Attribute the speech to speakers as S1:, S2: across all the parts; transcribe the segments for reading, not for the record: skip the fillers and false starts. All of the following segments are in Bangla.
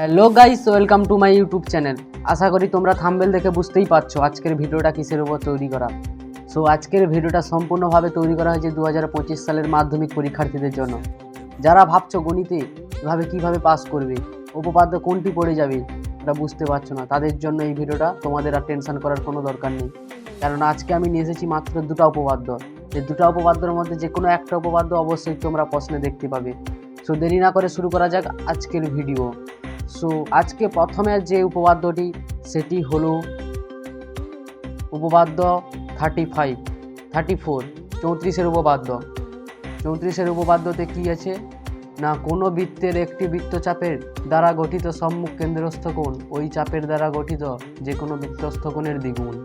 S1: Hello guys, welcome to my YouTube channel. আশা করি তোমরা থাম্বনেল দেখে বুঝতেই পারছো আজকের ভিডিওটা কিসের উপর তৈরি করা। সো আজকের ভিডিওটা সম্পূর্ণভাবে তৈরি করা হয়েছে 2025 সালের মাধ্যমিক পরীক্ষার্থীদের জন্য। যারা ভাবছো গণিতে কীভাবে পাস করবে, উপপাদ্য কোনটি পড়ে যাবে এটা বুঝতে পারছো না, তাদের জন্য এই ভিডিওটা। তোমাদের আর টেনশন করার কোনো দরকার নেই, কারণ আজকে আমি নিয়ে এসেছি মাত্র দুটো উপপাদ্য। এই দুটো উপপাদ্যের মধ্যে যে কোনো একটা উপপাদ্য অবশ্যই তোমরা প্রশ্নে দেখতে পাবে। সো দেরি না করে শুরু করা যাক আজকের ভিডিও। সো আজকে প্রথমে যে উপপাদ্যটি সেটি হলো উপপাদ্য 34 উপপাদ্য। 34 উপপাদ্যতে কি আছে না, কোনো বৃত্তের একটি বৃত্তচাপের দ্বারা গঠিত সম্মুখ কেন্দ্রস্থ কোণ ওই চাপের দ্বারা গঠিত যে কোনো বৃত্তস্থ কোণের দ্বিগুণ।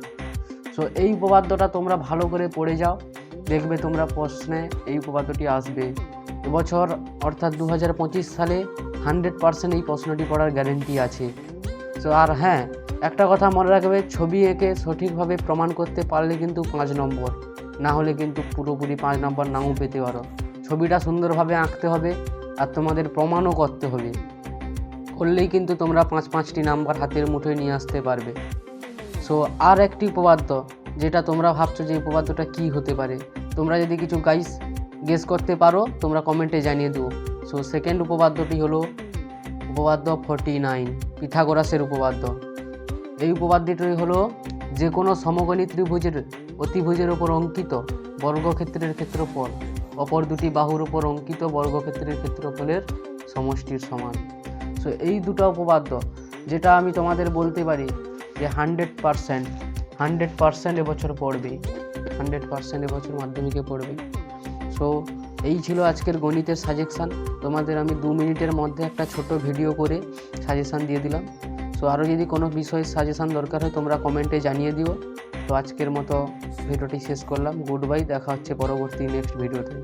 S1: সো এই উপপাদ্যটা তোমরা ভালো করে পড়ে যাও, দেখবে তোমরা প্রশ্নে এই উপপাদ্যটি আসবে। এবছর অর্থাৎ 2025 সালে 100% এই প্রশ্নটি পড়ার গ্যারেন্টি আছে। সো আর হ্যাঁ, একটা কথা মনে রাখবে, ছবি এঁকে সঠিকভাবে প্রমাণ করতে পারলে কিন্তু 5 নম্বর, না হলে কিন্তু পুরোপুরি 5 নম্বর নাও পেতে পারো। ছবিটা সুন্দরভাবে আঁকতে হবে আর তোমাদের প্রমাণও করতে হবে, করলেই কিন্তু তোমরা 5টি নাম্বার হাতের মুঠোয় নিয়ে আসতে পারবে। সো আর একটি উপপাদ্য, যেটা তোমরা ভাবছো যে উপপাদ্যটা কী হতে পারে, তোমরা যদি কিছু গেস করতে পারো তোমরা কমেন্টে জানিয়ে দিও। সো সেকেন্ড উপপাদ্যটি হলো উপপাদ্য 49, পিথাগোরাসের উপপাদ্য। এই উপপাদ্যটি হলো যে কোনো সমকোণী ত্রিভুজের অতিভুজের ওপর অঙ্কিত বর্গক্ষেত্রের ক্ষেত্রফল অপর দুটি বাহুর উপর অঙ্কিত বর্গক্ষেত্রের ক্ষেত্রফলের সমষ্টির সমান। সো এই দুটো উপপাদ্য, যেটা আমি তোমাদের বলতে পারি যে 100% এবছর পড়বে, 100% এবছর মাধ্যমিকে পড়বে। সো এই ছিল আজকের গণিতের সাজেশান। তোমাদের আমি 2 মিনিটের মধ্যে একটা ছোট ভিডিও করে সাজেশান দিয়ে দিলাম। সো আরও যদি কোনো বিষয়ে সাজেশান দরকার হয় তোমরা কমেন্টে জানিয়ে দিও। তো আজকের মতো ভিডিওটি শেষ করলাম। গুড বাই, দেখা হচ্ছে পরবর্তী নেক্সট ভিডিওতে।